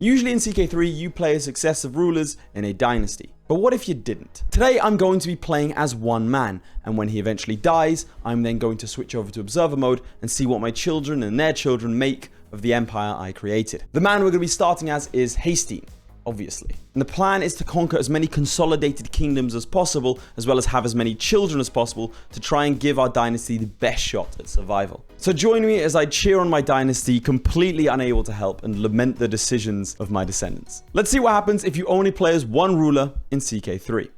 Usually in CK3, you play as successive rulers in a dynasty. But what if you didn't? Today, I'm going to be playing as one man, and when he eventually dies, I'm then going to switch over to observer mode and see what my children and their children make of the empire I created. The man we're going to be starting as is Haesteinn, obviously. And the plan is to conquer as many consolidated kingdoms as possible, as well as have as many children as possible to try and give our dynasty the best shot at survival. So join me as I cheer on my dynasty, completely unable to help, and lament the decisions of my descendants. Let's see what happens if you only play as one ruler in CK3.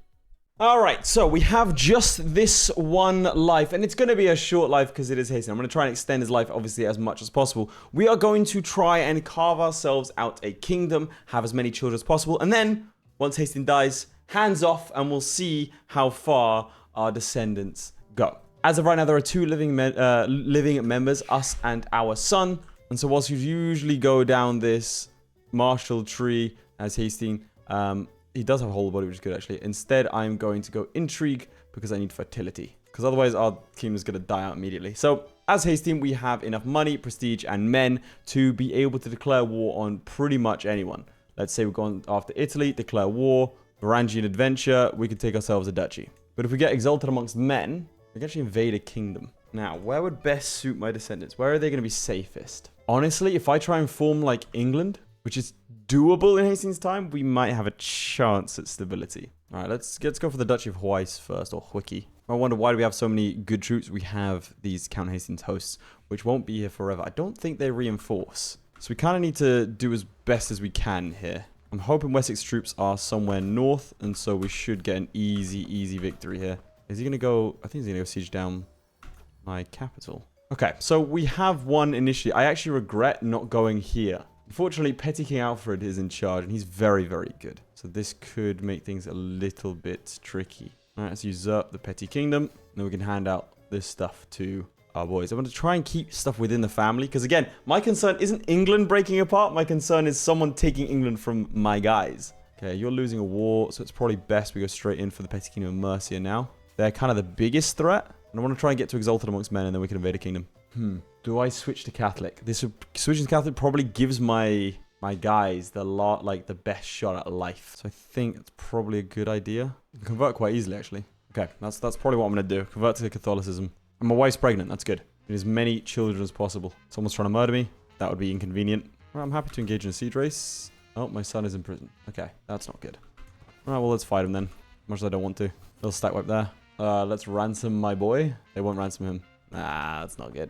Alright, so we have just this one life, and it's going to be a short life because it is Haesteinn. I'm going to try and extend his life, obviously, as much as possible. We are going to try and carve ourselves out a kingdom, have as many children as possible, and then, once Haesteinn dies, hands off, and we'll see how far our descendants go. As of right now, there are two living members, us and our son, and so whilst you usually go down this martial tree as Haesteinn, he does have a whole body, which is good, actually. Instead, I'm going to go intrigue because I need fertility. Because otherwise, our kingdom is going to die out immediately. So, as Haesteinn, we have enough money, prestige, and men to be able to declare war on pretty much anyone. Let's say we're going after Italy, declare war, Varangian adventure, we could take ourselves a duchy. But if we get exalted amongst men, we can actually invade a kingdom. Now, where would best suit my descendants? Where are they going to be safest? Honestly, if I try and form like England, which is doable in Haesteinn's time, we might have a chance at stability. All right, let's go for the Duchy of Huis first, or Huiki. I wonder, why do we have so many good troops? We have these Count Haesteinn's hosts, which won't be here forever. I don't think they reinforce. So we kind of need to do as best as we can here. I'm hoping Wessex troops are somewhere north, and so we should get an easy victory here. Is he going to go... I think he's going to go siege down my capital. Okay, so we have one initially. I actually regret not going here. Unfortunately, Petty King Alfred is in charge, and he's very good. So this could make things a little bit tricky. All right, let's usurp the Petty Kingdom. Then we can hand out this stuff to our boys. I want to try and keep stuff within the family, because again, my concern isn't England breaking apart. My concern is someone taking England from my guys. Okay, you're losing a war, so it's probably best we go straight in for the Petty Kingdom of Mercia now. They're kind of the biggest threat, and I want to try and get to Exalted Amongst Men, and then we can invade a kingdom. Do I switch to Catholic? Switching to Catholic probably gives my guys the best shot at life. So I think it's probably a good idea. You can convert quite easily, actually. Okay, that's probably what I'm going to do. Convert to Catholicism. And my wife's pregnant. That's good. Need as many children as possible. Someone's trying to murder me. That would be inconvenient. Well, I'm happy to engage in a siege race. Oh, my son is in prison. Okay, that's not good. All right, well, let's fight him then. As much as I don't want to. Little stack wipe there. Let's ransom my boy. They won't ransom him. Nah, that's not good.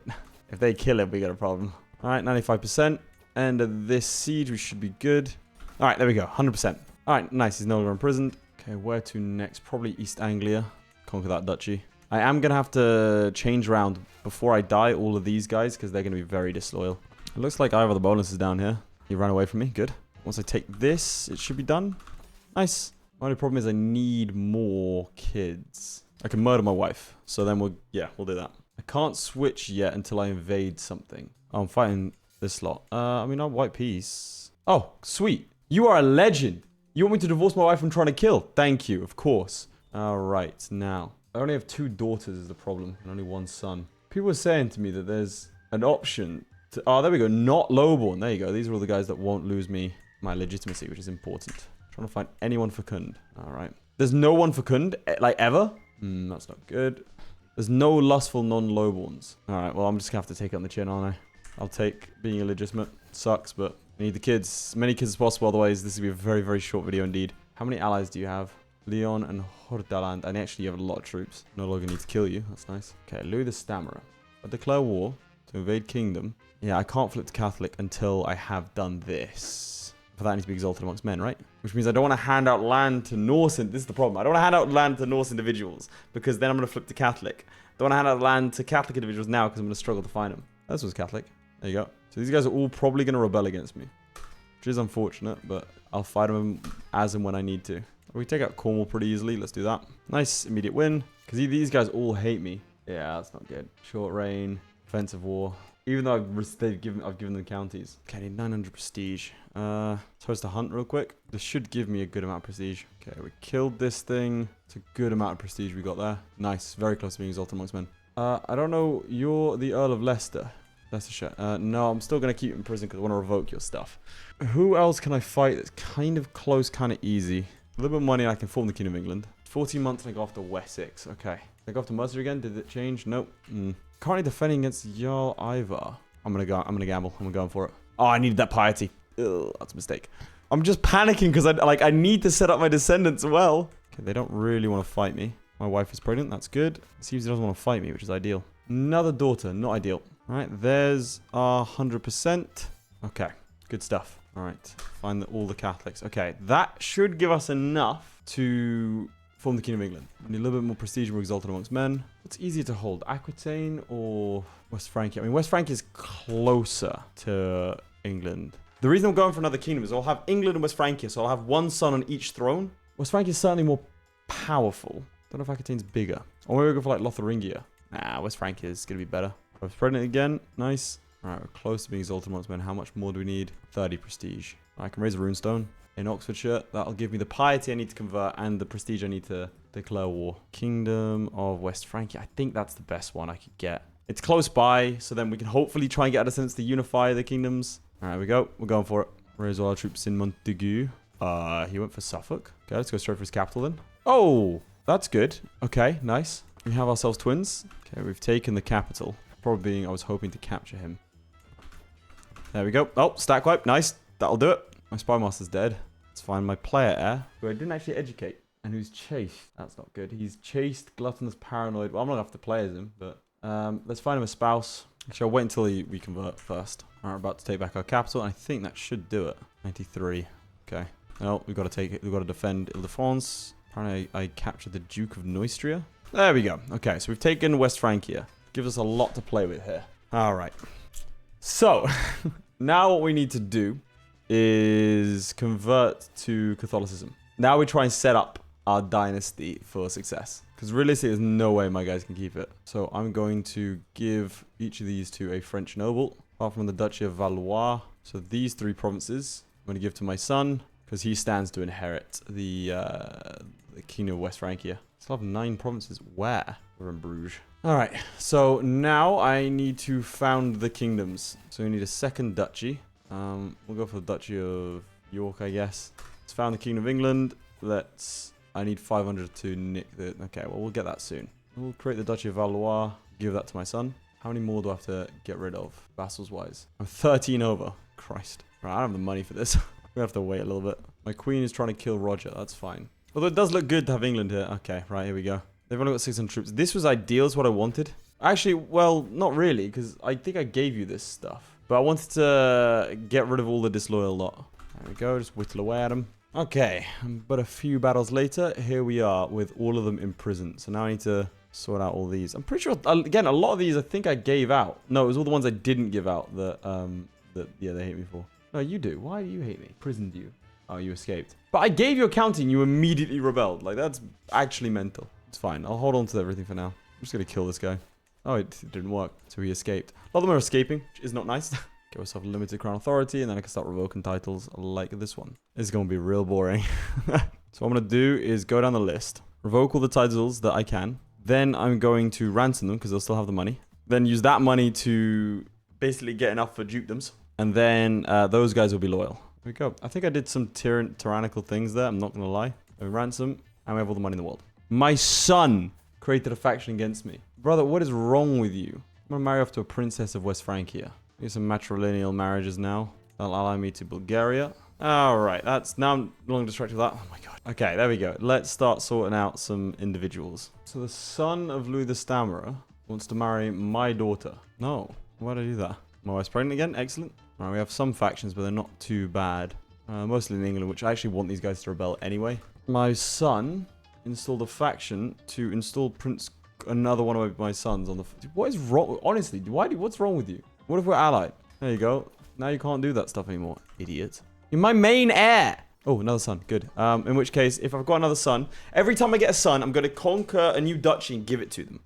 If they kill him, we got a problem. All right, 95%. End of this siege, we should be good. All right, there we go, 100%. All right, nice, he's no longer imprisoned. Okay, where to next? Probably East Anglia. Conquer that duchy. I am going to have to change around before I die all of these guys, because they're going to be very disloyal. It looks like I have other bonuses down here. He ran away from me, good. Once I take this, it should be done. Nice. My only problem is I need more kids. I can murder my wife, so then we'll do that. I can't switch yet until I invade something. Oh, I'm fighting this lot. I mean, I'll white peace. Oh, sweet. You are a legend. You want me to divorce my wife I'm trying to kill? Thank you, of course. All right, now. I only have 2 daughters is the problem, and only 1 son. People are saying to me that there's an option to... Oh, there we go. Not lowborn. There you go. These are all the guys that won't lose me my legitimacy, which is important. I'm trying to find anyone fecund. All right. There's no one fecund, like, ever? That's not good. There's no lustful non-lowborns. Alright, well, I'm just going to have to take it on the chin, aren't I? I'll take being illegitimate. Sucks, but I need the kids. As many kids as possible, otherwise this will be a very short video indeed. How many allies do you have? Leon and Hordaland. And actually, you have a lot of troops. No longer need to kill you. That's nice. Okay, Louis the Stammerer. I declare war to invade kingdom. Yeah, I can't flip to Catholic until I have done this. For that, I need to be exalted amongst men, right? Which means I don't want to hand out land to Norse. This is the problem. I don't want to hand out land to Norse individuals because then I'm going to flip to Catholic. I don't want to hand out land to Catholic individuals now because I'm going to struggle to find them. This was Catholic. There you go. So these guys are all probably going to rebel against me, which is unfortunate, but I'll fight them as and when I need to. We take out Cornwall pretty easily. Let's do that. Nice immediate win because these guys all hate me. Yeah, that's not good. Short reign, offensive war. Even though I've given them counties. Okay, I need 900 prestige. Supposed to hunt real quick. This should give me a good amount of prestige. Okay, we killed this thing. It's a good amount of prestige we got there. Nice. Very close to being exalted amongst men. I don't know. You're the Earl of Leicester. That's a shit. No, I'm still going to keep you in prison because I want to revoke your stuff. Who else can I fight that's kind of close, kind of easy? A little bit of money and I can form the Kingdom of England. 14 months and I go after Wessex. Okay. I go after Mercer again. Did it change? Nope. Currently defending against Jarl Ivar. I'm going to gamble. I'm going for it. Oh, I needed that piety. Ugh, that's a mistake. I'm just panicking because I need to set up my descendants well. Okay, they don't really want to fight me. My wife is pregnant. That's good. It seems he doesn't want to fight me, which is ideal. Another daughter. Not ideal. All right, there's our 100%. Okay, good stuff. All right, find all the Catholics. Okay, that should give us enough to form the Kingdom of England. We need a little bit more prestige and we're exalted amongst men. What's easier to hold, Aquitaine or West Francia? I mean, West Francia is closer to England. The reason I'm going for another kingdom is I'll have England and West Francia, so I'll have one son on each throne. West Francia is certainly more powerful. Don't know if Aquitaine's bigger. Or maybe we go for like Lotharingia. Nah, West Francia is going to be better. I was pregnant again. Nice. All right, we're close to being exalted amongst men. How much more do we need? 30 prestige. I can raise a runestone in Oxfordshire. That'll give me the piety I need to convert and the prestige I need to declare war. Kingdom of West Francia. I think that's the best one I could get. It's close by, so then we can hopefully try and get a sense to unify the kingdoms. All right, we go. We're going for it. Raise all our troops in Montague. He went for Suffolk. Okay, let's go straight for his capital then. Oh, that's good. Okay, nice. We have ourselves twins. Okay, we've taken the capital. Probably being I was hoping to capture him. There we go. Oh, stack wipe. Nice. That'll do it. My spy master's dead. Let's find my player heir, who I didn't actually educate, and who's chaste. That's not good. He's chaste, gluttonous, paranoid. Well, I'm not going to have to play as him, but let's find him a spouse. Actually, I'll wait until we convert first. All right, we're about to take back our capital, and I think that should do it. 93. Okay. No, we've got to take it. We've got to defend Ile-de-France. Apparently, I captured the Duke of Neustria. There we go. Okay, so we've taken West Francia. Gives us a lot to play with here. All right. So, now what we need to do is convert to Catholicism. Now we try and set up our dynasty for success. Because realistically, there's no way my guys can keep it. So I'm going to give each of these to a French noble, apart from the Duchy of Valois. So these 3 provinces, I'm going to give to my son, because he stands to inherit the Kingdom of West Francia. Still have 9 provinces. Where? We're in Bruges. All right, so now I need to found the kingdoms. So we need a second duchy. We'll go for the Duchy of York, I guess. Let's found the Kingdom of England. I need 500 to nick the... Okay, well, we'll get that soon. We'll create the Duchy of Valois. Give that to my son. How many more do I have to get rid of, vassals-wise? I'm 13 over. Christ. Right, I don't have the money for this. We have to wait a little bit. My queen is trying to kill Roger. That's fine. Although it does look good to have England here. Okay, right, here we go. They've only got 600 troops. This was ideal, is what I wanted. Actually, well, not really, because I think I gave you this stuff. But I wanted to get rid of all the disloyal lot. There we go, just whittle away at them. Okay, but a few battles later, here we are with all of them in prison. So now I need to sort out all these. I'm pretty sure, again, a lot of these I think I gave out. No, it was all the ones I didn't give out that yeah, they hate me for. No, you do. Why do you hate me? Prisoned you. Oh, you escaped. But I gave you accounting, you immediately rebelled. Like, that's actually mental. It's fine. I'll hold on to everything for now. I'm just going to kill this guy. Oh, it didn't work. So he escaped. A lot of them are escaping, which is not nice. Get myself limited crown authority, and then I can start revoking titles like this one. This is going to be real boring. So what I'm going to do is go down the list, revoke all the titles that I can. Then I'm going to ransom them, because they'll still have the money. Then use that money to basically get enough for dukedoms. And then those guys will be loyal. There we go. I think I did some tyrannical things there. I'm not going to lie. We ransom, and we have all the money in the world. My son created a faction against me. Brother, what is wrong with you? I'm going to marry off to a princess of West Francia. Get some matrilineal marriages now. That'll allow me to Bulgaria. All right, that's now I'm no longer distracted with that. Oh my god. Okay, there we go. Let's start sorting out some individuals. So the son of Louis the Stammerer wants to marry my daughter. No, why did I do that? My wife's pregnant again. Excellent. All right, we have some factions, but they're not too bad. Mostly in England, which I actually want these guys to rebel anyway. My son installed a faction to install another one of my sons on the... What is wrong? Honestly, what's wrong with you? What if we're allied? There you go. Now you can't do that stuff anymore, idiot. You're my main heir. Oh, another son. Good. In which case, if I've got another son, every time I get a son, I'm going to conquer a new duchy and give it to them.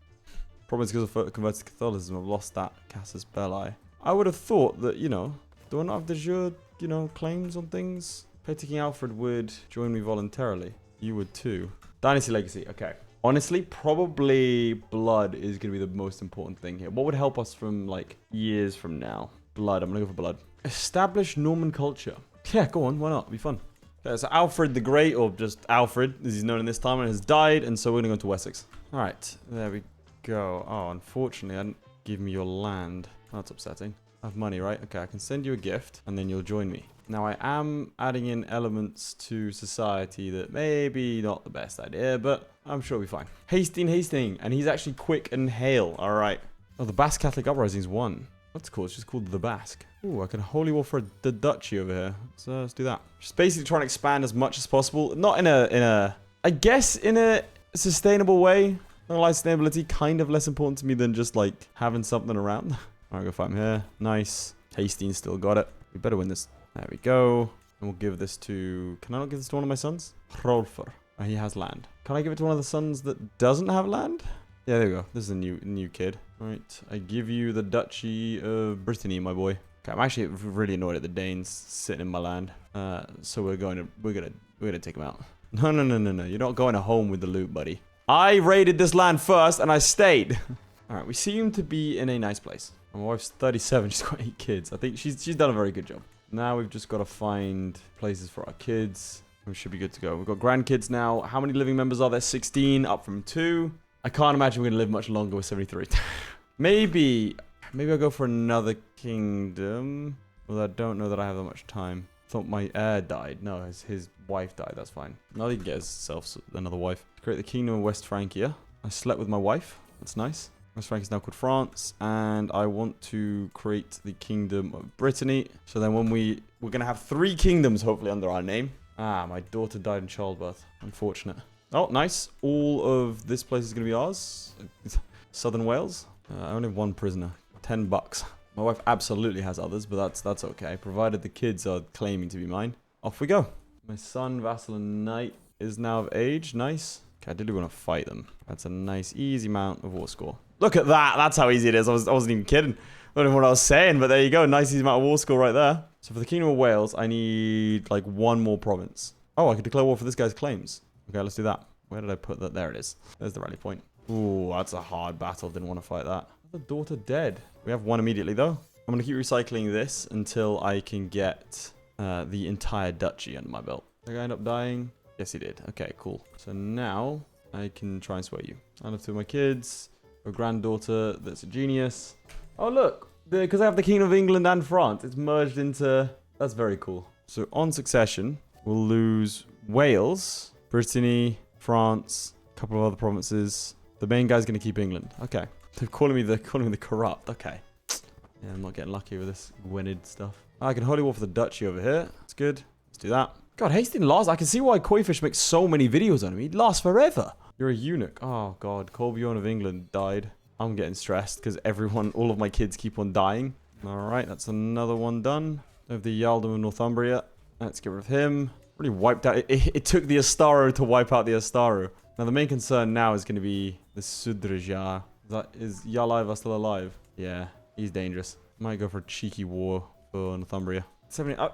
Problem is because I've converted to Catholicism, I've lost that casus belli. I would have thought that, you know, do I not have de jure, you know, claims on things? Petty King Alfred would join me voluntarily. You would too. Dynasty Legacy. Okay. Honestly, probably blood is going to be the most important thing here. What would help us from, like, years from now? Blood. I'm going to go for blood. Establish Norman culture. Yeah, go on. Why not? It'll be fun. Okay, so Alfred the Great, or just Alfred, as he's known in this time, has died, and so we're going to go to Wessex. All right. There we go. Oh, unfortunately, I didn't give me your land. That's upsetting. I have money, right? Okay, I can send you a gift, and then you'll join me. Now, I am adding in elements to society that maybe not the best idea, but I'm sure we'll be fine. Haesteinn, and he's actually quick and hale. All right. Oh, the Basque Catholic Uprising's won. That's cool. It's just called the Basque. Ooh, I can holy war for the duchy over here. So let's do that. Just basically trying to expand as much as possible. Not in a I guess in a sustainable way. Not like sustainability, kind of less important to me than just like having something around. All right, go fight him here. Nice. Haesteinn still got it. We better win this. There we go. And we'll give this to... Can I not give this to one of my sons? Hrolfr. Oh, he has land. Can I give it to one of the sons that doesn't have land? Yeah, there we go. This is a new kid. All right. I give you the Duchy of Brittany, my boy. Okay, I'm actually really annoyed at the Danes sitting in my land. So we're gonna take them out. No. You're not going home with the loot, buddy. I raided this land first and I stayed. All right. We seem to be in a nice place. My wife's 37. She's got 8 kids. I think she's done a very good job. Now we've just got to find places for our kids. We should be good to go. We've got grandkids now. How many living members are there? 16, up from 2. I can't imagine we're going to live much longer with 73. Maybe I'll go for another kingdom. Well, I don't know that I have that much time. I thought my heir died. No, his wife died. That's fine. Now he can get himself another wife. Create the kingdom of West Francia. I slept with my wife. That's nice. West Francia is now called France, and I want to create the kingdom of Brittany. So then when we're going to have 3 kingdoms, hopefully, under our name. Ah, my daughter died in childbirth. Unfortunate. Oh, nice. All of this place is going to be ours. Southern Wales. I only have 1 prisoner. $10. My wife absolutely has others, but that's okay. Provided the kids are claiming to be mine. Off we go. My son, vassal and knight, is now of age. Nice. Okay, I did want to fight them. That's a nice, easy amount of war score. Look at that. That's how easy it is. I wasn't even kidding. I don't know what I was saying, but there you go. Nice, easy amount of war score right there. So for the Kingdom of Wales, I need like 1 more province. Oh, I could declare war for this guy's claims. Okay, let's do that. Where did I put that? There it is. There's the rally point. Ooh, that's a hard battle. Didn't want to fight that. The daughter dead. We have 1 immediately, though. I'm going to keep recycling this until I can get the entire duchy under my belt. Did the guy end up dying? Yes, he did. Okay, cool. So now I can try and sway you. I have 2 of my kids. A granddaughter that's a genius. Oh, look. Because I have the Kingdom of England and France. It's merged into... That's very cool. So on succession, we'll lose Wales, Brittany, France, a couple of other provinces. The main guy's going to keep England. Okay. They're calling me the corrupt. Okay. Yeah, I'm not getting lucky with this Gwynedd stuff. I can holy war for the duchy over here. That's good. Let's do that. God, Haesteinn lasts. I can see why Koifish makes so many videos on him. He'd last forever. You're a eunuch. Oh, God. Colbjorn of England died. I'm getting stressed because all of my kids keep on dying. All right, that's another one done. I have the Jarl of Northumbria. Let's get rid of him. Really wiped out. It took the Astaro to wipe out the Astaro. Now, the main concern now is going to be the Sudrejar. Is Jarl still alive? Yeah, he's dangerous. Might go for a cheeky war for Northumbria.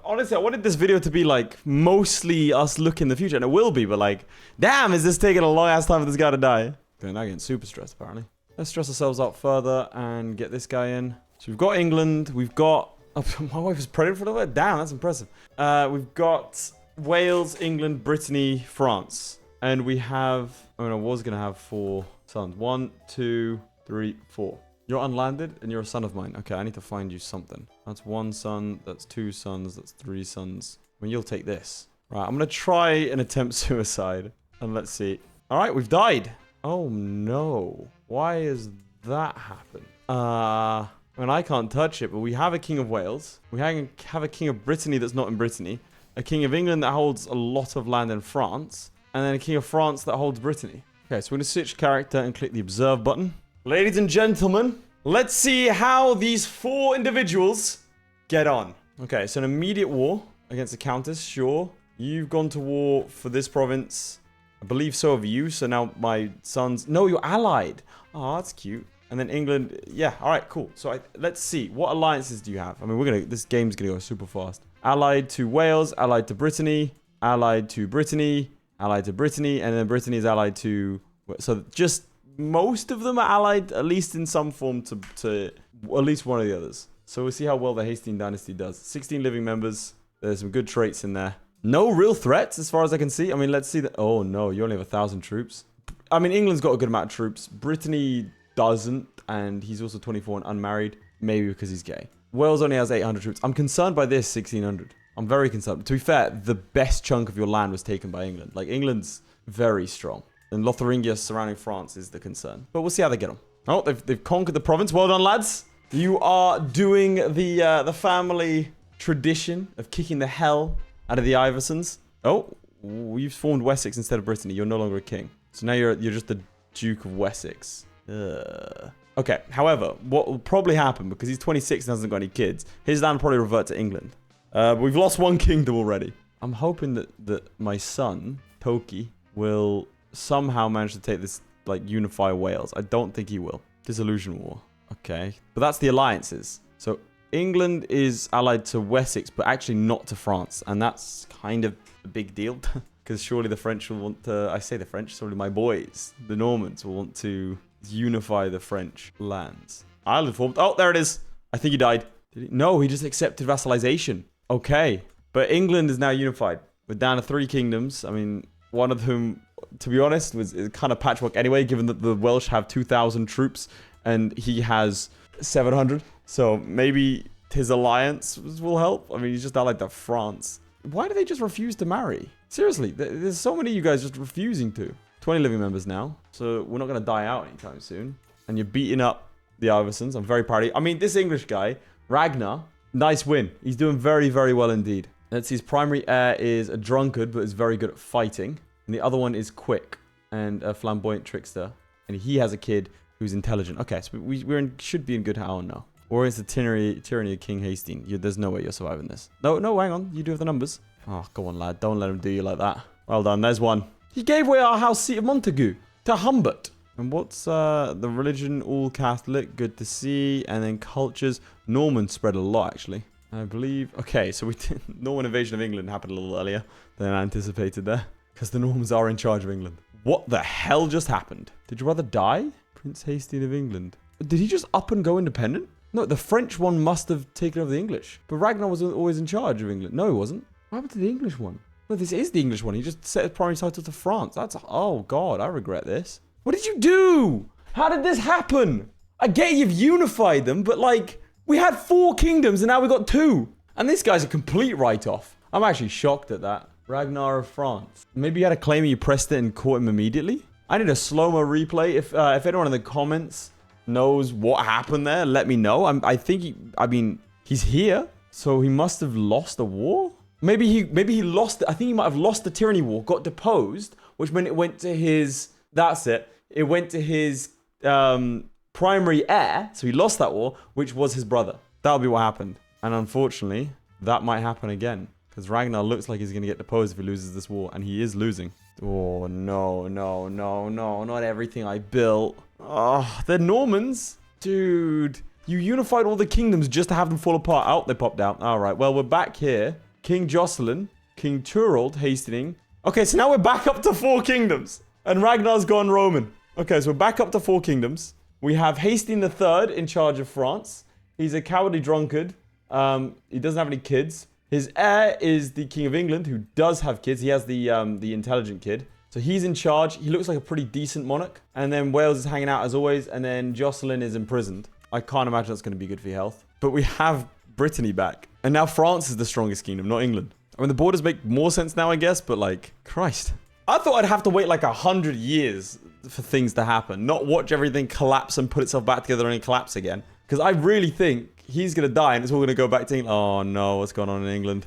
Honestly, I wanted this video to be like mostly us looking in the future, and it will be, but like, damn, is this taking a long ass time for this guy to die? Okay, now getting super stressed apparently. Let's stress ourselves out further and get this guy in. So we've got England, we've got... Oh, my wife is pregnant for a little bit? Damn, that's impressive. We've got Wales, England, Brittany, France. And we have... I mean, I was going to have 4 sons. 1, 2, 3, 4. You're unlanded and you're a son of mine. Okay, I need to find you something. That's 1 son, that's 2 sons, that's 3 sons. I mean, you'll take this. Right, I'm going to try and attempt suicide. And let's see. All right, we've died. Oh, no. Why has that happened? I mean, I can't touch it, but we have a King of Wales. We have a King of Brittany that's not in Brittany. A King of England that holds a lot of land in France. And then a King of France that holds Brittany. Okay, so we're going to switch character and click the Observe button. Ladies and gentlemen, let's see how these 4 individuals get on. Okay, so an immediate war against the Countess, sure. You've gone to war for this province. I believe so have you. So now my sons... No, you're allied. Oh, that's cute. And then England... Yeah, all right, cool. So let's see. What alliances do you have? I mean, this game's going to go super fast. Allied to Wales, allied to Brittany, allied to Brittany, allied to Brittany, and then Brittany is allied to So just most of them are allied, at least in some form, to at least one of the others. So we'll see how well the Haesteinn dynasty does. 16 living members. There's some good traits in there. No real threats as far as I can see. I mean, let's see that. Oh, no, you only have 1,000 troops. I mean, England's got a good amount of troops. Brittany doesn't, and he's also 24 and unmarried. Maybe because he's gay. Wales only has 800 troops. I'm concerned by this 1,600. I'm very concerned. To be fair, the best chunk of your land was taken by England. Like, England's very strong. And Lotharingia surrounding France is the concern. But we'll see how they get on. Oh, they've conquered the province. Well done, lads. You are doing the family tradition of kicking the hell out of the Iversons. Oh, you've formed Wessex instead of Brittany. You're no longer a king. So now you're just the Duke of Wessex. Okay, however, what will probably happen, because he's 26 and hasn't got any kids, his land will probably revert to England. But we've lost one kingdom already. I'm hoping that my son, Toki, will somehow manage to take this, like, unify Wales. I don't think he will. Disillusion War. Okay. But that's the alliances. So England is allied to Wessex, but actually not to France. And that's kind of a big deal. Because surely the French will want to... I say the French, surely my boys, the Normans, will want to unify the French lands. Ireland formed... Oh, there it is. I think he died. Did he? No, he just accepted vassalization. Okay. But England is now unified. We're down to 3 kingdoms. I mean, one of whom, to be honest, was kind of patchwork anyway, given that the Welsh have 2,000 troops and he has 700. So maybe his alliance will help. I mean, he's just allied to France. Why do they just refuse to marry? Seriously, there's so many of you guys just refusing to. 20 living members now. So we're not going to die out anytime soon. And you're beating up the Iversons. I'm very proud of you. I mean, this English guy, Ragnar, nice win. He's doing very, very well indeed. Let's see, his primary heir is a drunkard, but is very good at fighting. And the other one is quick and a flamboyant trickster. And he has a kid who's intelligent. Okay, so should be in good health now. Or is the tyranny of King Haesteinn? There's no way you're surviving this. No, hang on. You do have the numbers. Oh, go on, lad. Don't let him do you like that. Well done. There's one. He gave away our house seat of Montagu to Humbert. And what's the religion? All Catholic. Good to see. And then cultures. Norman spread a lot, actually. I believe. Okay, so Norman invasion of England happened a little earlier than anticipated there. Because the Normans are in charge of England. What the hell just happened? Did your brother die? Prince Haesteinn of England. Did he just up and go independent? No, the French one must have taken over the English. But Ragnar was always in charge of England. No, he wasn't. What happened to the English one? No, this is the English one. He just set his primary title to France. Oh, God, I regret this. What did you do? How did this happen? I get you've unified them, but, like, we had 4 kingdoms and now we got 2. And this guy's a complete write-off. I'm actually shocked at that. Ragnar of France. Maybe you had a claim and you pressed it and caught him immediately? I need a slow-mo replay. If anyone in the comments knows what happened there, let me know. I think he's here, so he must have lost a war. Maybe he lost. I think he might have lost the tyranny war, got deposed, which meant it went to his. That's it. It went to his primary heir, so he lost that war, which was his brother. That'll be what happened. And unfortunately, that might happen again because Ragnar looks like he's gonna get deposed if he loses this war, and he is losing. Oh no, not everything I built. Oh, they're Normans. Dude, you unified all the kingdoms just to have them fall apart. Oh, they popped out. All right, well, we're back here. King Jocelyn, King Turald, Hastening. Okay, so now we're back up to 4 kingdoms. And Ragnar's gone Roman. Okay, so we're back up to 4 kingdoms. We have Haesteinn III in charge of France. He's a cowardly drunkard. He doesn't have any kids. His heir is the King of England, who does have kids. He has the intelligent kid. So he's in charge. He looks like a pretty decent monarch. And then Wales is hanging out as always. And then Jocelyn is imprisoned. I can't imagine that's going to be good for your health. But we have Brittany back. And now France is the strongest kingdom, not England. I mean, the borders make more sense now, I guess. But like, Christ. I thought I'd have to wait like 100 years for things to happen. Not watch everything collapse and put itself back together and collapse again. Because I really think he's going to die and it's all going to go back to England. Oh no, what's going on in England?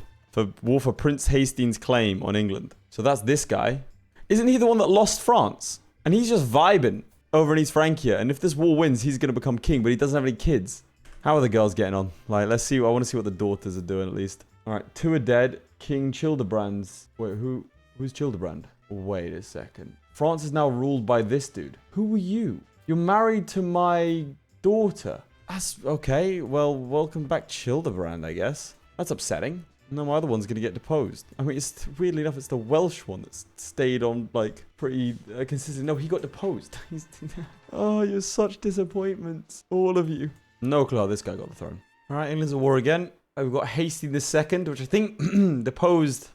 War for Prince Haestein's claim on England. So that's this guy. Isn't he the one that lost France? And he's just vibing over in East Francia. And if this war wins, he's going to become king, but he doesn't have any kids. How are the girls getting on? Like, let's see. I want to see what the daughters are doing at least. All right, 2 are dead. King Childebrand's... Wait, who's Childebrand? Wait a second. France is now ruled by this dude. Who were you? You're married to my daughter. That's okay. Well, welcome back, Childebrand, I guess. That's upsetting. No, my other one's going to get deposed. I mean, it's weirdly enough, it's the Welsh one that's stayed on, like, pretty consistent. No, he got deposed. Oh, you're such disappointments. All of you. No clue how this guy got the throne. All right, England's at war again. We've got Haesteinn II, which I think deposed.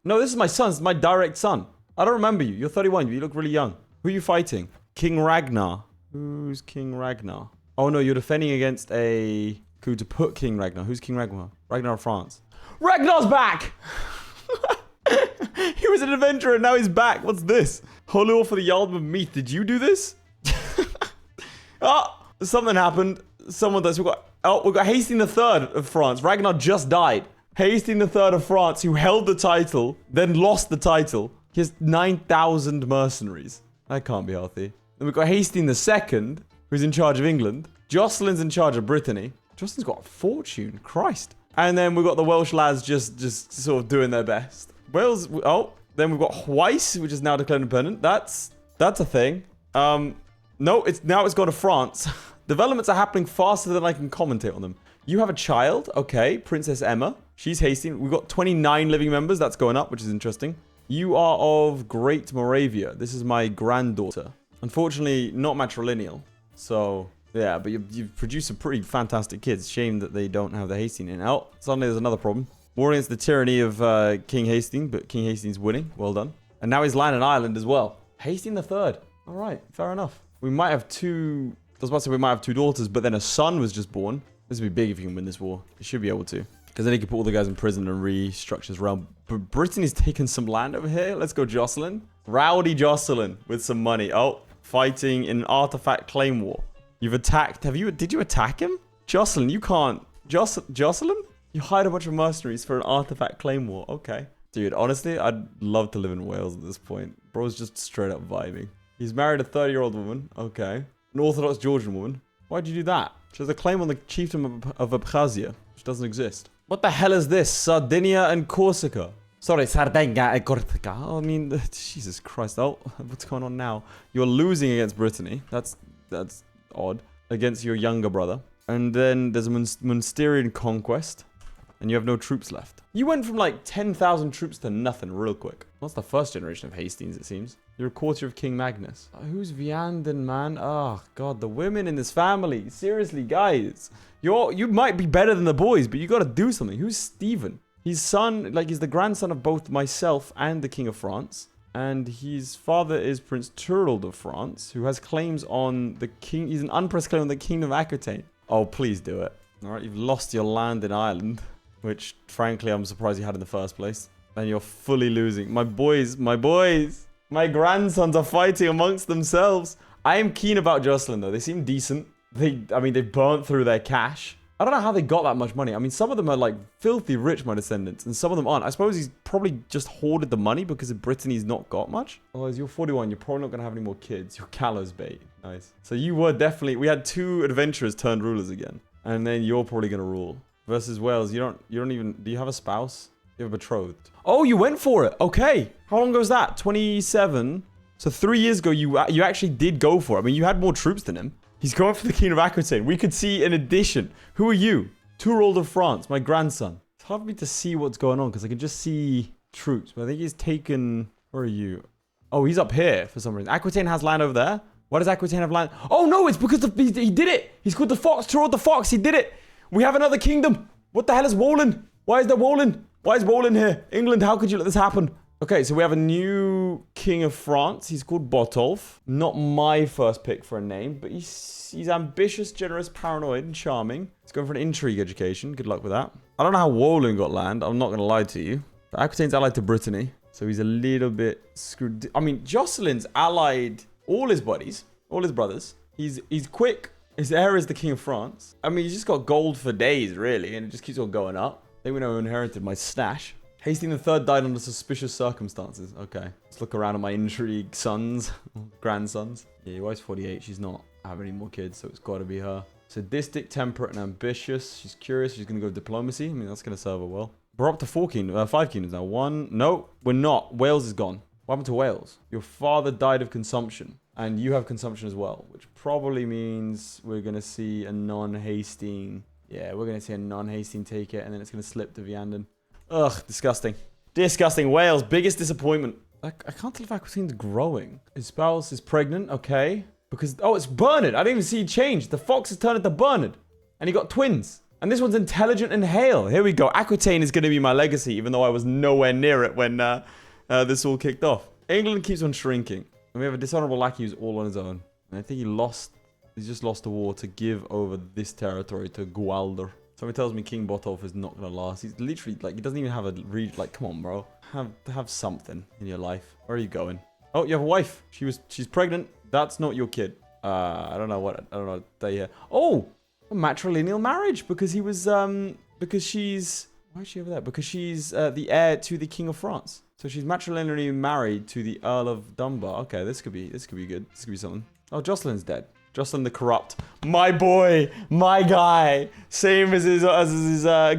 No, this is my son. This is my direct son. I don't remember you. You're 31. You look really young. Who are you fighting? King Ragnar. Who's King Ragnar? Oh, no, you're defending against a coup to put King Ragnar. Who's King Ragnar? Ragnar of France. Ragnar's back! He was an adventurer and now he's back. What's this? Holy War for the Jarl of Meath. Did you do this? Oh, something happened. Someone does. We've got Haesteinn III of France. Ragnar just died. Haesteinn III of France, who held the title, then lost the title. He has 9,000 mercenaries. That can't be healthy. Then we've got Haesteinn II, who's in charge of England. Jocelyn's in charge of Brittany. Jocelyn's got a fortune. Christ. And then we've got the Welsh lads just sort of doing their best. Wales, oh, then we've got Weiss, which is now declared independent. That's a thing. No, it's gone to France. Developments are happening faster than I can commentate on them. You have a child. Okay, Princess Emma. She's Haesteinn. We've got 29 living members. That's going up, which is interesting. You are of Great Moravia. This is my granddaughter. Unfortunately, not matrilineal. So, yeah, but you've produced some pretty fantastic kids. Shame that they don't have the Haesteinn in. Oh, suddenly there's another problem. War against the tyranny of King Haesteinn, but King Haesteinn's winning. Well done. And now he's landing Ireland as well. Haesteinn III. All right, fair enough. We might have two... I was about to say we might have two daughters, but then a son was just born. This would be big if you can win this war. You should be able to. Because then he could put all the guys in prison and restructure his realm. But Brittany's taken some land over here. Let's go Jocelyn. Rowdy Jocelyn with some money. Oh, fighting in an artifact claim war. You've attacked... Did you attack him? Jocelyn, you can't... Jocelyn? You hired a bunch of mercenaries for an artifact claim war. Okay. Dude, honestly, I'd love to live in Wales at this point. Bro's just straight up vibing. He's married a 30-year-old woman. Okay. An Orthodox Georgian woman. Why'd you do that? She has a claim on the chiefdom of Abkhazia, which doesn't exist. What the hell is this? Sardinia and Corsica. Sorry, Sardinia and Corsica. Oh, I mean, Jesus Christ. Oh, what's going on now? You're losing against Brittany. That's odd. Against your younger brother. And then there's a Munsterian conquest. And you have no troops left. You went from like 10,000 troops to nothing real quick. That's the first generation of Haesteins, it seems. You're a courtier of King Magnus. Who's Vianden, man? Oh, God, the women in this family. Seriously, guys. You might be better than the boys, but you got to do something. Who's Stephen? His son, like, he's the grandson of both myself and the King of France. And his father is Prince Turald of France, who has claims on the king. He's an unpressed claim on the Kingdom of Aquitaine. Oh, please do it. All right, you've lost your land in Ireland. Which, frankly, I'm surprised you had in the first place. And you're fully losing. My boys. My grandsons are fighting amongst themselves. I am keen about Jocelyn, though. They seem decent. They burnt through their cash. I don't know how they got that much money. I mean, some of them are, like, filthy rich, my descendants. And some of them aren't. I suppose he's probably just hoarded the money because of Brittany's not got much. Otherwise, you're 41. You're probably not going to have any more kids. You're gallows bait. Nice. So you were definitely... We had two adventurers turned rulers again. And then you're probably going to rule. Versus Wales, you don't even... Do you have a spouse? You have a betrothed. Oh, you went for it. Okay. How long ago was that? 27. So 3 years ago, you actually did go for it. I mean, you had more troops than him. He's going for the King of Aquitaine. We could see an addition. Who are you? Turald of France, my grandson. It's hard for me to see what's going on because I can just see troops. But I think he's taken... Where are you? Oh, he's up here for some reason. Aquitaine has land over there. Why does Aquitaine have land? Oh, no, it's because he did it. He's called the Fox. Turald the Fox. He did it. We have another kingdom. What the hell is Wolan? Why is there Wolan? Why is Wolan here? England, how could you let this happen? Okay, so we have a new king of France. He's called Botolph. Not my first pick for a name, but he's ambitious, generous, paranoid, and charming. He's going for an intrigue education. Good luck with that. I don't know how Wolan got land. I'm not going to lie to you. But Aquitaine's allied to Brittany, so he's a little bit screwed. I mean, Jocelyn's allied all his buddies, all his brothers. He's quick. His heir is the King of France. I mean, he's just got gold for days, really, and it just keeps on going up. I think we know who inherited my stash. Haesteinn III died under suspicious circumstances. Okay. Let's look around at my intrigue sons, grandsons. Yeah, your wife's 48. She's not having any more kids, so it's got to be her. Sadistic, temperate, and ambitious. She's curious. She's going to go diplomacy. I mean, that's going to serve her well. We're up to 5 kingdoms now. One. No, we're not. Wales is gone. What happened to Wales? Your father died of consumption. And you have consumption as well, which probably means we're going to see a non-Haesteinn. Yeah, we're going to see a non-Haesteinn take it, and then it's going to slip to Vianden. Ugh, disgusting. Disgusting. Wales, biggest disappointment. I can't tell if Aquitaine's growing. His spouse is pregnant, okay. Because, oh, it's Bernard. I didn't even see it change. The fox has turned into Bernard. And he got twins. And this one's intelligent and hale. Here we go. Aquitaine is going to be my legacy, even though I was nowhere near it when this all kicked off. England keeps on shrinking. And we have a dishonorable lackey who's all on his own. And I think he's just lost a war to give over this territory to Gualder. Somebody tells me King Botolf is not going to last. He's literally, like, he doesn't even have a like, come on, bro. Have something in your life. Where are you going? Oh, you have a wife. She's pregnant. That's not your kid. I don't know what to say here. Oh, a matrilineal marriage because he was because she's why is she over there? Because she's the heir to the King of France. So she's matrilineally married to the Earl of Dunbar. Okay, this could be good. This could be something. Oh, Jocelyn's dead. Jocelyn the Corrupt. My boy, my guy. Same as his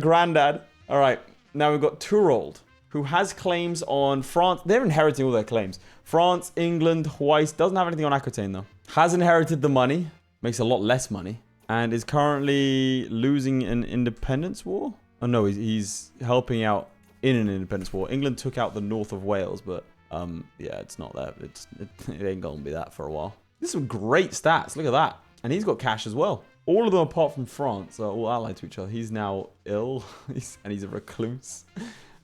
granddad. All right, now we've got Turold, who has claims on France. They're inheriting all their claims. France, England, Weiss. Doesn't have anything on Aquitaine, though. Has inherited the money. Makes a lot less money. And is currently losing an independence war. Oh, no, he's helping out in an independence war. England took out the north of Wales, but yeah, it's not that. It ain't going to be that for a while. This is some great stats. Look at that. And he's got cash as well. All of them apart from France are all allied to each other. He's now ill. And he's a recluse.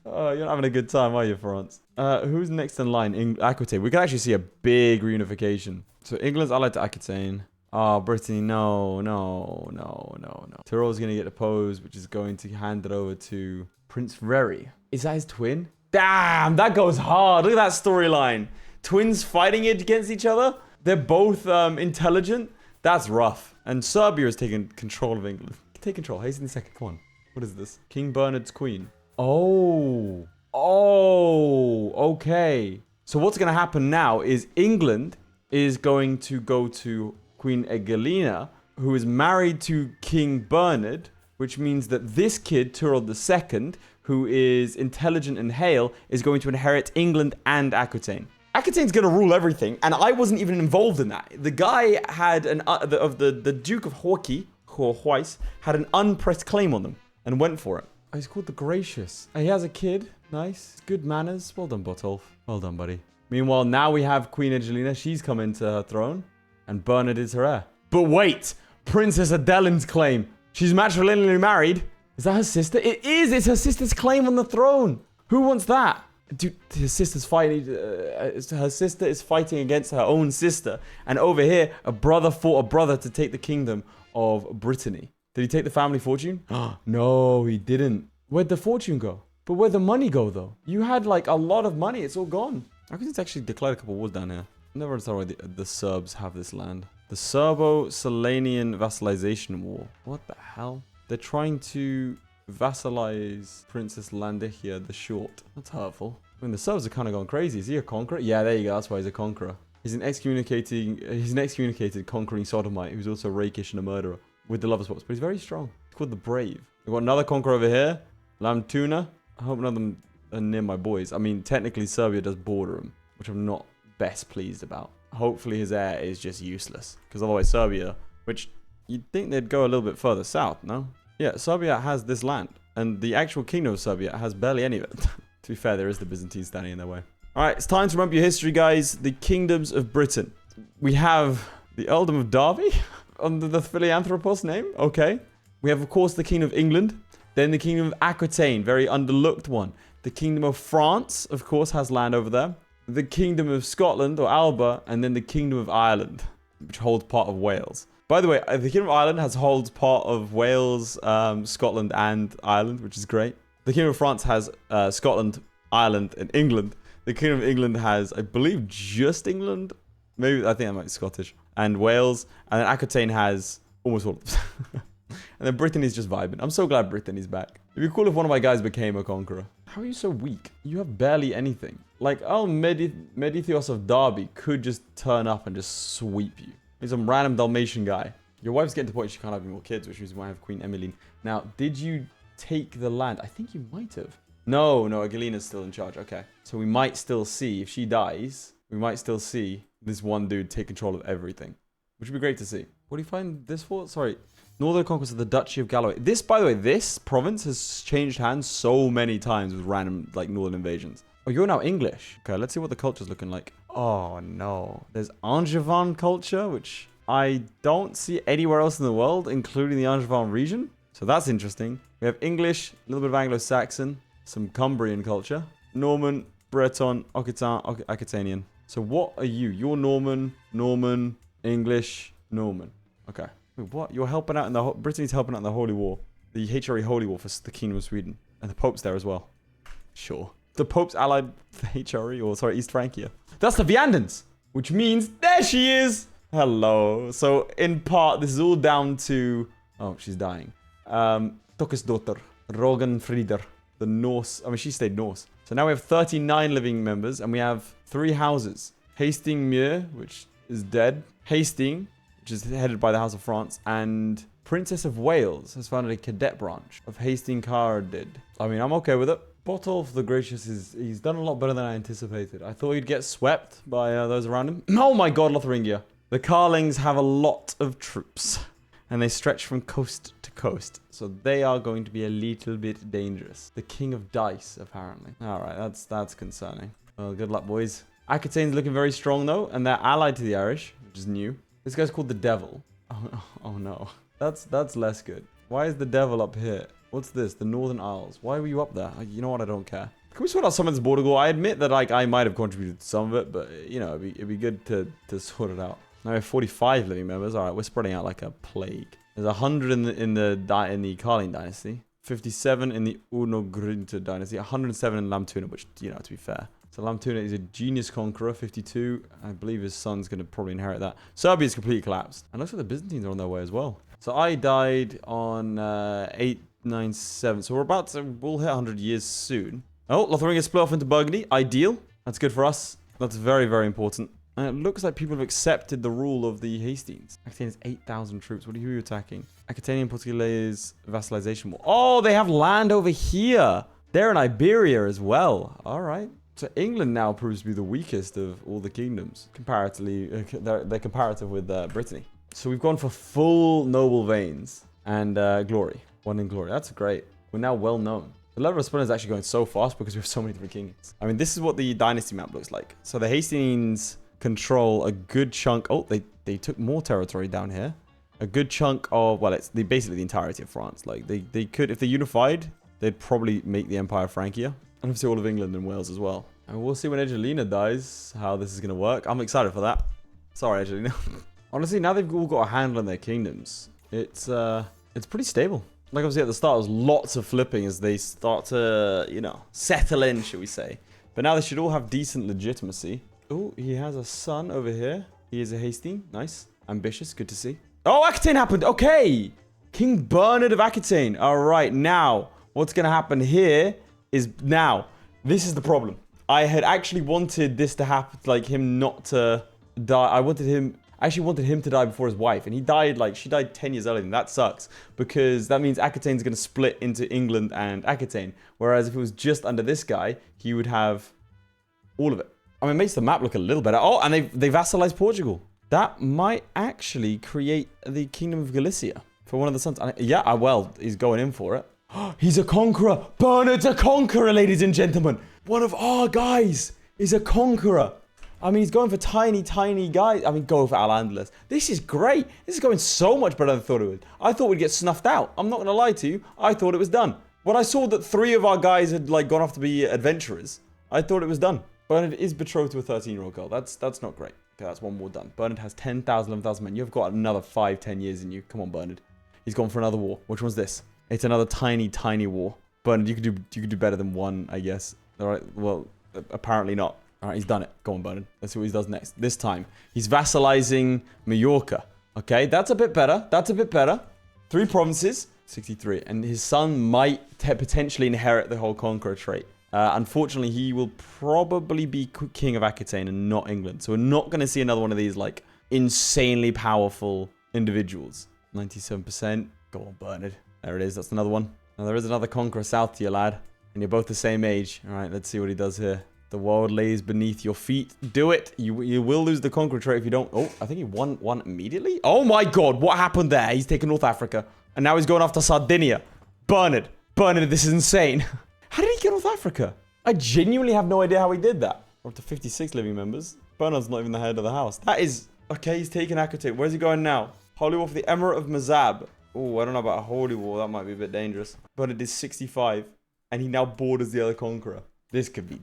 Oh, you're not having a good time, are you, France? Who's next in line? Aquitaine. We can actually see a big reunification. So England's allied to Aquitaine. Oh, Brittany, no. Tyrol's going to get deposed, which is going to hand it over to Prince Reri. Is that his twin? Damn, that goes hard. Look at that storyline. Twins fighting against each other. They're both intelligent. That's rough. And Serbia has taken control of England. Take control. Hasten the second. Come on. What is this? King Bernard's queen. Oh, okay. So what's going to happen now is England is going to go to Queen Egelina, who is married to King Bernard, which means that this kid, Turold II, who is intelligent and hale, is going to inherit England and Aquitaine. Aquitaine's going to rule everything, and I wasn't even involved in that. The guy had the Duke of Weiss had an unpressed claim on them and went for it. Oh, he's called the Gracious. He has a kid. Nice. Good manners. Well done, Botolf. Well done, buddy. Meanwhile, now we have Queen Angelina. She's come into her throne. And Bernard is her heir. But wait! Princess Adeline's claim. She's matrilineally married. Is that her sister? It is! It's her sister's claim on the throne. Who wants that? Dude, her sister's fighting. Her sister is fighting against her own sister. And over here, a brother fought a brother to take the kingdom of Brittany. Did he take the family fortune? No, he didn't. Where'd the fortune go? But where'd the money go, though? You had, like, a lot of money. It's all gone. I think it's actually declared a couple wars down here. I never understood why the Serbs have this land. The Serbo-Salanian vassalization war. What the hell? They're trying to vassalize Princess Landihia the Short. That's hurtful. I mean, the Serbs are kind of going crazy. Is he a conqueror? Yeah, there you go. That's why he's a conqueror. He's an excommunicated conquering sodomite who's also rakish and a murderer. With the lover spots, but he's very strong. He's called the Brave. We've got another conqueror over here. Lamtuna. I hope none of them are near my boys. I mean, technically Serbia does border him, which I'm not best pleased about. Hopefully his heir is just useless. Because otherwise Serbia, which you'd think they'd go a little bit further south, no? Yeah, Serbia has this land. And the actual kingdom of Serbia has barely any of it. To be fair, there is the Byzantines standing in their way. Alright, it's time to remember your history, guys. The kingdoms of Britain. We have the Earldom of Derby. Under the Philanthropos name, okay. We have, of course, the Kingdom of England. Then the Kingdom of Aquitaine, very underlooked one. The Kingdom of France, of course, has land over there. The Kingdom of Scotland, or Alba. And then the Kingdom of Ireland, which holds part of Wales. By the way, the Kingdom of Ireland holds part of Wales, Scotland, and Ireland, which is great. The Kingdom of France has Scotland, Ireland, and England. The Kingdom of England has, I believe, just England. Maybe, I think that might be Scottish. And Wales. And then Aquitaine has almost all of them. And then Brittany's just vibing. I'm so glad Brittany's back. It'd be cool if one of my guys became a conqueror. How are you so weak? You have barely anything. Like, Medithios of Derby could just turn up and just sweep you. He's some random Dalmatian guy. Your wife's getting to the point she can't have any more kids, which means we might have Queen Emmeline. Now, did you take the land? I think you might have. No, Agelina's still in charge. Okay. So we might still see, if she dies, we might still see this one dude take control of everything. Which would be great to see. What do you find this for? Sorry. Northern conquest of the Duchy of Galloway. This, by the way, this province has changed hands so many times with random, like, northern invasions. Oh, you're now English. Okay, let's see what the culture's looking like. Oh, no. There's Angevin culture, which I don't see anywhere else in the world, including the Angevin region. So that's interesting. We have English, a little bit of Anglo-Saxon, some Cumbrian culture, Norman, Breton, Aquitanian. So what are you? You're Norman, English, Norman. Okay. Wait, what? You're helping out in the... Brittany's helping out in the Holy War. The HRE Holy War for the Kingdom of Sweden. And the Pope's there as well. Sure. The Pope's allied the HRE, or sorry, East Francia. That's the Viandans, which means there she is. Hello. So in part, this is all down to... Oh, she's dying. Tokesdotter, Rogan Frieder, the Norse. I mean, she stayed Norse. So now we have 39 living members, and we have 3 houses. Haesteinn Muir, which is dead. Haesteinn, which is headed by the House of France, and Princess of Wales has founded a cadet branch of Haesteinn Cardid. I mean, I'm okay with it. Botolf the Gracious he's done a lot better than I anticipated. I thought he'd get swept by those around him. Oh my god, Lotharingia. The Carlings have a lot of troops, and they stretch from coast to coast. So they are going to be a little bit dangerous. The King of Dice, apparently. Alright, that's concerning. Well, good luck, boys. Aquitaine's looking very strong, though, and they're allied to the Irish, which is new. This guy's called the Devil. Oh no. That's less good. Why is the Devil up here? What's this? The Northern Isles. Why were you up there? You know what? I don't care. Can we sort out some of this border goal? I admit that like I might have contributed to some of it, but you know, it'd be good to sort it out. Now we have 45 living members. All right, we're spreading out like a plague. There's 100 in the Carling dynasty, 57 in the Unogrinta dynasty, 107 in Lamtuna, which, you know, to be fair. So Lamtuna is a genius conqueror, 52. I believe his son's going to probably inherit that. Serbia's completely collapsed. And looks like the Byzantines are on their way as well. So I died on 897. So we'll hit 100 years soon. Oh, Lotharingia split off into Burgundy. Ideal. That's good for us. That's very, very important. And it looks like people have accepted the rule of the Haesteins. Aquitaine has 8,000 troops. Who are you attacking? Aquitanian Portuguese vassalization war. Oh, they have land over here. They're in Iberia as well. All right. So England now proves to be the weakest of all the kingdoms. Comparatively, they're comparative with Brittany. So we've gone for full noble veins and glory. 1 in glory. That's great. We're now well known. The level of splendor is actually going so fast because we have so many different kingdoms. I mean, this is what the dynasty map looks like. So the Hasteins control a good chunk. Oh, they took more territory down here. A good chunk of, well, it's basically the entirety of France. Like they could, if they unified, they'd probably make the Empire of Francia. And obviously all of England and Wales as well. And we'll see when Angelina dies how this is going to work. I'm excited for that. Sorry, Angelina. Honestly, now they've all got a handle on their kingdoms. It's pretty stable. Like obviously at the start, there's lots of flipping as they start to, you know, settle in, shall we say. But now they should all have decent legitimacy. Oh, he has a son over here. He is a Haesteinn. Nice. Ambitious. Good to see. Oh, Aquitaine happened. Okay. King Bernard of Aquitaine. All right. Now, what's going to happen here is now. This is the problem. I had actually wanted this to happen, like him not to die. I actually wanted him to die before his wife. And he died, like, she died 10 years earlier. And that sucks. Because that means Aquitaine's going to split into England and Aquitaine. Whereas if it was just under this guy, he would have all of it. I mean, it makes the map look a little better. Oh, and they vassalized Portugal. That might actually create the Kingdom of Galicia for one of the sons. Yeah, well, he's going in for it. He's a conqueror. Bernard's a conqueror, ladies and gentlemen. One of our guys is a conqueror. I mean, he's going for tiny, tiny guys. I mean, go for Al-Andalus. This is great. This is going so much better than I thought it would. I thought we'd get snuffed out. I'm not going to lie to you. I thought it was done. When I saw that 3 of our guys had like gone off to be adventurers, I thought it was done. Bernard is betrothed to a 13-year-old girl. That's not great. Okay, that's one more done. Bernard has 10,000, 11,000 men. You've got another 5, 10 years in you. Come on, Bernard. He's gone for another war. Which one's this? It's another tiny, tiny war. Bernard, you could do better than 1, I guess. All right. Well, apparently not. All right, he's done it. Go on, Bernard. Let's see what he does next. This time, he's vassalizing Mallorca. Okay, that's a bit better. That's a bit better. 3 provinces, 63. And his son might potentially inherit the whole conqueror trait. Unfortunately, he will probably be king of Aquitaine and not England. So we're not going to see another one of these, like, insanely powerful individuals. 97%. Go on, Bernard. There it is. That's another one. Now, there is another conqueror south to you, lad. And you're both the same age. All right, let's see what he does here. The world lays beneath your feet. Do it. You will lose the conqueror trait if you don't. Oh, I think he won one immediately. Oh my god, what happened there? He's taken North Africa. And now he's going after Sardinia. Bernard, this is insane. How did he get North Africa? I genuinely have no idea how he did that. We're up to 56 living members. Bernard's not even the head of the house. That is... Okay, he's taking Aquitaine. Where's he going now? Holy War for the Emirate of Mazab. Oh, I don't know about a Holy War. That might be a bit dangerous. But it is 65. And he now borders the other conqueror. This could be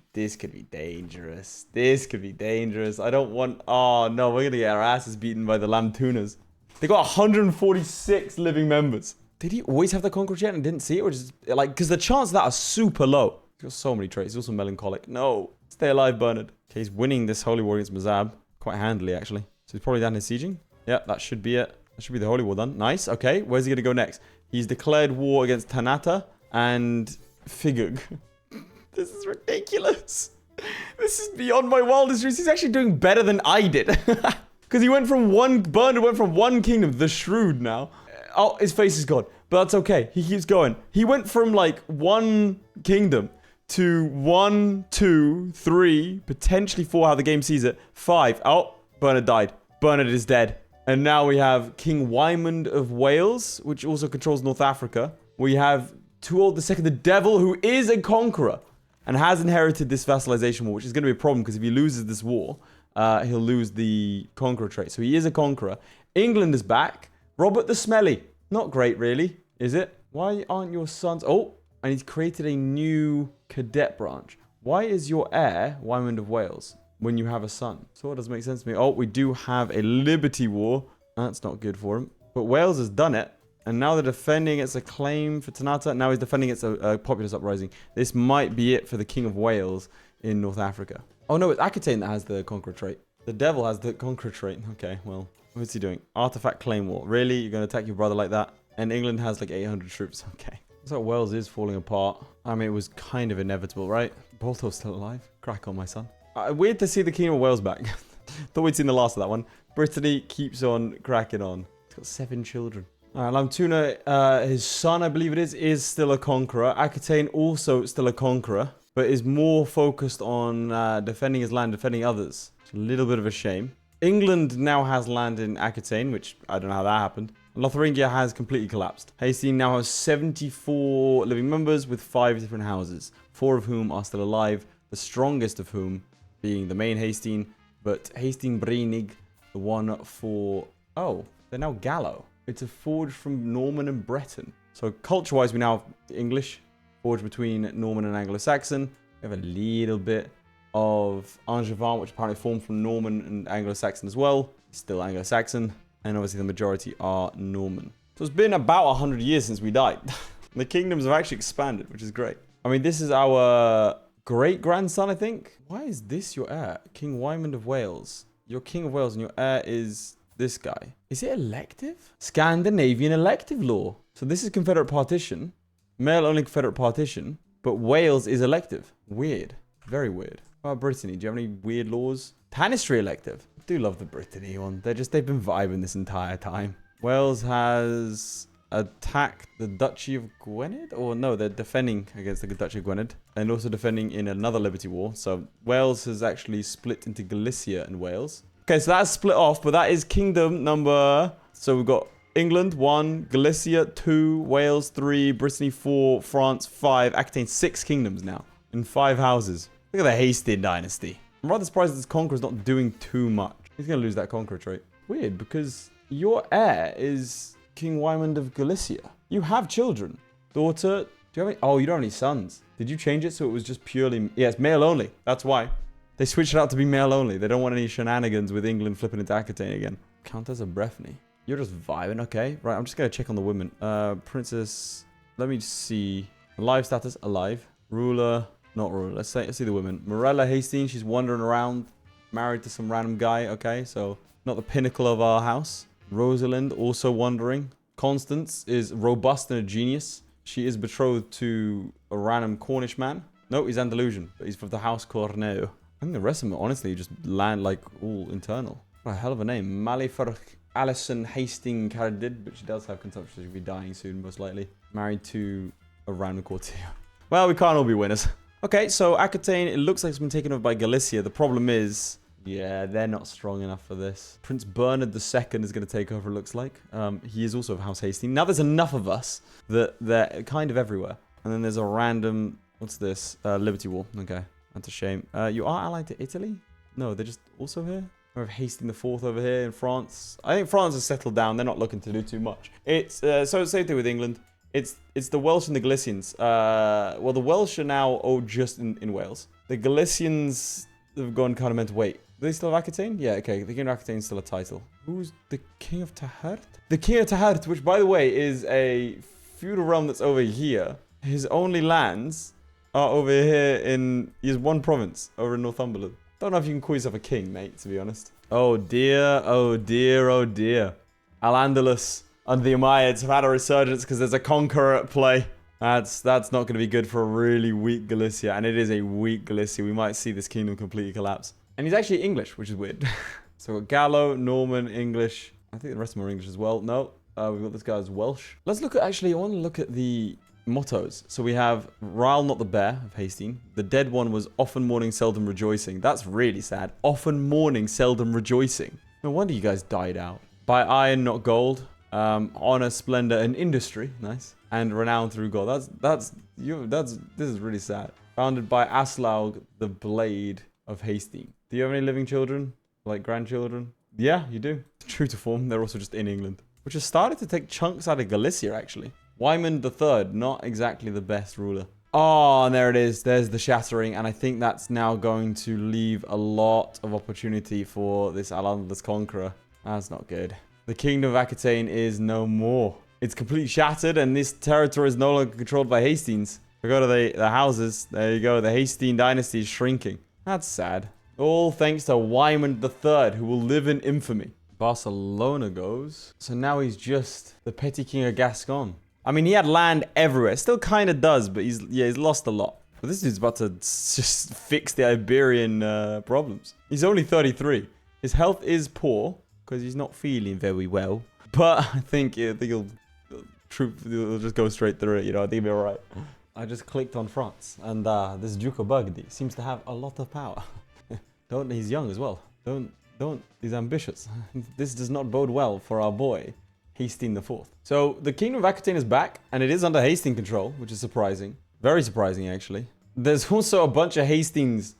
dangerous. This could be dangerous. I don't want... Oh, no. We're going to get our asses beaten by the Lamtunas. They got 146 living members. Did he always have the conqueror trait and didn't see it? Or just... Like, because the chances of that are super low. He's got so many traits. He's also melancholic. No. Stay alive, Bernard. Okay, he's winning this Holy War against Mazab. Quite handily, actually. So he's probably down his sieging. Yeah, that should be it. That should be the Holy War done. Nice. Okay, where's he going to go next? He's declared war against Tanata and Figug. This is ridiculous. This is beyond my wildest dreams. He's actually doing better than I did. Because he went from one... Bernard went from one kingdom, the Shrewd now. Oh, his face is gone. But that's okay. He keeps going. He went from like one kingdom to 1, 2, 3, potentially 4, how the game sees it. 5. Oh, Bernard died. Bernard is dead. And now we have King Wymond of Wales, which also controls North Africa. We have Tuold II, the Devil, who is a conqueror and has inherited this vassalization war, which is going to be a problem because if he loses this war, he'll lose the conqueror trait. So he is a conqueror. England is back. Robert the Smelly. Not great, really, is it? Why aren't your sons... Oh, and he's created a new cadet branch. Why is your heir Wymond of Wales when you have a son? So it doesn't make sense to me. Oh, we do have a Liberty War. That's not good for him. But Wales has done it. And now they're defending against a claim for Tanata. Now he's defending against a populist uprising. This might be it for the King of Wales in North Africa. Oh no, it's Aquitaine that has the conqueror trait. The devil has the conqueror trait. Okay, well, what's he doing? Artifact claim war. Really? You're going to attack your brother like that? And England has like 800 troops. Okay. Looks like Wales is falling apart. I mean, it was kind of inevitable, right? Bolto's still alive. Crack on, my son. Weird to see the King of Wales back. Thought we'd seen the last of that one. Brittany keeps on cracking on. He's got 7 children. All right, Lamtuna, his son, I believe it is still a conqueror. Aquitaine also still a conqueror, but is more focused on defending his land, defending others. It's a little bit of a shame. England now has land in Aquitaine, which I don't know how that happened. Lotharingia has completely collapsed. Haesteinn now has 74 living members with 5 different houses, 4 of whom are still alive, the strongest of whom being the main Haesteinn, but Haesteinn Breinig, the one for... Oh, they're now Gallo. It's a forge from Norman and Breton. So culture-wise, we now have English, forge between Norman and Anglo-Saxon. We have a little bit of Angevin, which apparently formed from Norman and Anglo-Saxon as well. Still Anglo-Saxon. And obviously the majority are Norman. So it's been about 100 years since we died. The kingdoms have actually expanded, which is great. I mean, this is our great-grandson, I think. Why is this your heir? King Wymond of Wales. You're King of Wales and your heir is this guy. Is it elective? Scandinavian elective law. So this is Confederate partition. Male-only Confederate partition. But Wales is elective. Weird. Very weird. What about Brittany? Do you have any weird laws? Tanistry elective. I do love the Brittany one. They've been vibing this entire time. Wales has attacked the Duchy of Gwynedd? Or no, they're defending against the Duchy of Gwynedd. And also defending in another Liberty War. So Wales has actually split into Galicia and Wales. Okay, so that's split off, but that is kingdom number... So we've got England, 1, Galicia, 2, Wales, 3, Brittany, 4, France, 5, Aquitaine, 6 kingdoms now. In 5 houses. Look at the Haesteinn dynasty. I'm rather surprised that this conqueror's not doing too much. He's going to lose that conqueror trait. Weird, because your heir is King Wymond of Galicia. You have children. Daughter, do you have any... Oh, you don't have any sons. Did you change it so it was just purely... Yeah, it's male only. That's why. They switched it out to be male only. They don't want any shenanigans with England flipping into Aquitaine again. Countess of Breffni. You're just vibing, okay? Right, I'm just going to check on the women. Princess... Let me see. Live status, alive. Ruler... Not ruler. Let's see the women. Morella Haesteinn, she's wandering around, married to some random guy. Okay, so not the pinnacle of our house. Rosalind, also wandering. Constance is robust and a genius. She is betrothed to a random Cornish man. No, he's Andalusian, but he's from the house Corneo. I think the rest of them, honestly, just land like all internal. What a hell of a name. Malifer Alison Haesteinn Caradid, but she does have consumption. She'll be dying soon, most likely. Married to a random courtier. Well, we can't all be winners. Okay, so Aquitaine, it looks like it's been taken over by Galicia. The problem is, yeah, they're not strong enough for this. Prince Bernard II is going to take over, it looks like. He is also of House Haesteinn. Now there's enough of us that they're kind of everywhere. And then there's a random, what's this? Liberty Wall. Okay, that's a shame. You are allied to Italy? No, they're just also here? We have Haesteinn IV over here in France. I think France has settled down. They're not looking to do too much. It's, so same thing with England. It's the Welsh and the Galicians. Well, the Welsh are now just in Wales. The Galicians have gone kind of meant to wait. Do they still have Aquitaine? Yeah, okay. The King of Aquitaine is still a title. Who's the King of Tahert? The King of Tahert, which, by the way, is a feudal realm that's over here. His only lands are over here in... He has one province over in Northumberland. Don't know if you can call yourself a king, mate, to be honest. Oh, dear. Oh, dear. Oh, dear. Al-Andalus and the Umayyads have had a resurgence because there's a conqueror at play. That's not going to be good for a really weak Galicia. And it is a weak Galicia. We might see this kingdom completely collapse. And he's actually English, which is weird. So we've got Gallo, Norman, English. I think the rest of them are English as well. No, we've got this guy as Welsh. Let's look at, actually, I want to look at the mottos. So we have Jarl, not the bear, of Haesteinn. The dead one was often mourning, seldom rejoicing. That's really sad. Often mourning, seldom rejoicing. No wonder you guys died out. By iron, not gold. Honor, splendor, and industry. Nice. And renown through gold. This is really sad. Founded by Aslaug, the Blade of Haesteinn. Do you have any living children? Like grandchildren? Yeah, you do. True to form, they're also just in England. Which has started to take chunks out of Galicia, actually. Wyman III, not exactly the best ruler. Oh, and there it is. There's the shattering. And I think that's now going to leave a lot of opportunity for this Al-Andalus conqueror. That's not good. The kingdom of Aquitaine is no more. It's completely shattered, and this territory is no longer controlled by Haesteins. We go to the houses. There you go. The Haesteinn dynasty is shrinking. That's sad. All thanks to Wyman III, who will live in infamy. Barcelona goes. So now he's just the petty king of Gascon. I mean, he had land everywhere. Still kind of does, but he's lost a lot. But this dude's about to just fix the Iberian problems. He's only 33. His health is poor because he's not feeling very well. But I think he'll just go straight through it. You know, I think he'll be all right. I just clicked on France, and this Duke of Burgundy seems to have a lot of power. He's young as well. He's ambitious. This does not bode well for our boy, Haesteinn IV. So the kingdom of Aquitaine is back, and it is under Haesteinn control, which is surprising. Very surprising, actually. There's also a bunch of Haesteins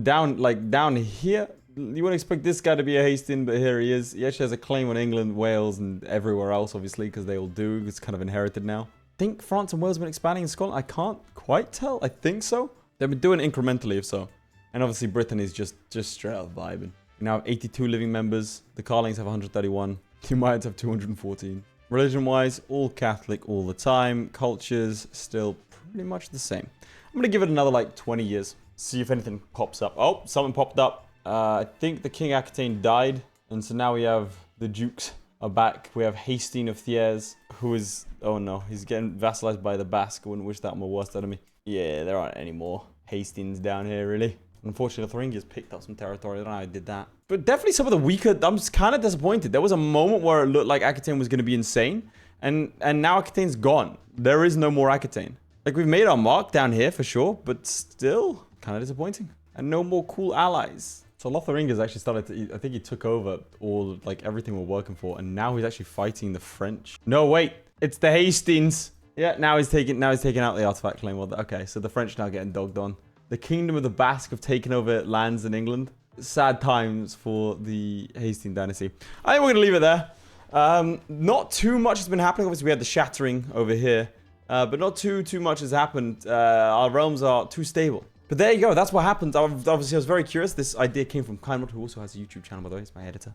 down here. You wouldn't expect this guy to be a Haesteinn, but here he is. He actually has a claim on England, Wales, and everywhere else, obviously, because they all do. It's kind of inherited now. I think France and Wales have been expanding in Scotland. I can't quite tell. I think so. They've been doing it incrementally, if so. And obviously, Britain is just straight out vibing. We now have 82 living members. The Carlings have 131. The Umayyads have 214. Religion-wise, all Catholic all the time. Cultures, still pretty much the same. I'm going to give it another, like, 20 years. See if anything pops up. Oh, something popped up. I think the King Aquitaine died. And so now we have the Dukes are back. We have Haesteinn of Thiers, who is... Oh, no. He's getting vassalized by the Basque. I wouldn't wish that on my worst enemy. Yeah, there aren't any more Haesteins down here, really. Unfortunately, Thuringia's picked up some territory. I don't know how I did that. But definitely some of the weaker... I'm just kind of disappointed. There was a moment where it looked like Aquitaine was going to be insane. And now Aquitaine's gone. There is no more Aquitaine. Like, we've made our mark down here for sure. But still, kind of disappointing. And no more cool allies. So Lotharingia's actually started to... I think he took over all... Like, everything we're working for. And now he's actually fighting the French. No, wait. It's the Haesteins. Yeah, now he's taking out the artifact claim. Well, okay, so the French now getting dogged on. The Kingdom of the Basque have taken over lands in England. Sad times for the Haesteinn dynasty. I think we're going to leave it there. Not too much has been happening. Obviously, we had the shattering over here. But not too much has happened. Our realms are too stable. But there you go. That's what happened. Obviously, I was very curious. This idea came from Carmichael, who also has a YouTube channel, by the way. He's my editor.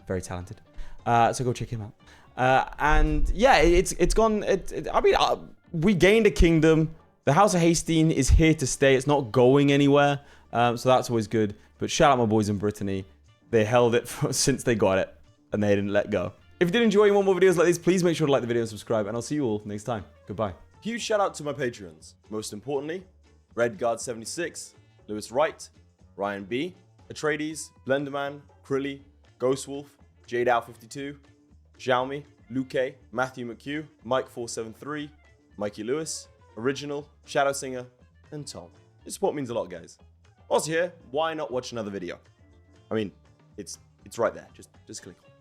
Very talented. So go check him out. And yeah, it's gone... I mean, we gained a kingdom. The House of Haesteinn is here to stay. It's not going anywhere. So that's always good. But shout out my boys in Brittany. They held it since they got it. And they didn't let go. If you did enjoy and want more videos like these, please make sure to like the video and subscribe. And I'll see you all next time. Goodbye. Huge shout out to my patrons. Most importantly, Redguard76, Lewis Wright, Ryan B, Atreides, Blenderman, Crilly, Ghostwolf, JadeOut52, Sjalmi, Luke, Matthew McHugh, Mike473, Mikey Lewis, Original, ShadowSinger, and Tom. Your support means a lot, guys. Also here, why not watch another video? I mean, it's right there. Just click on it.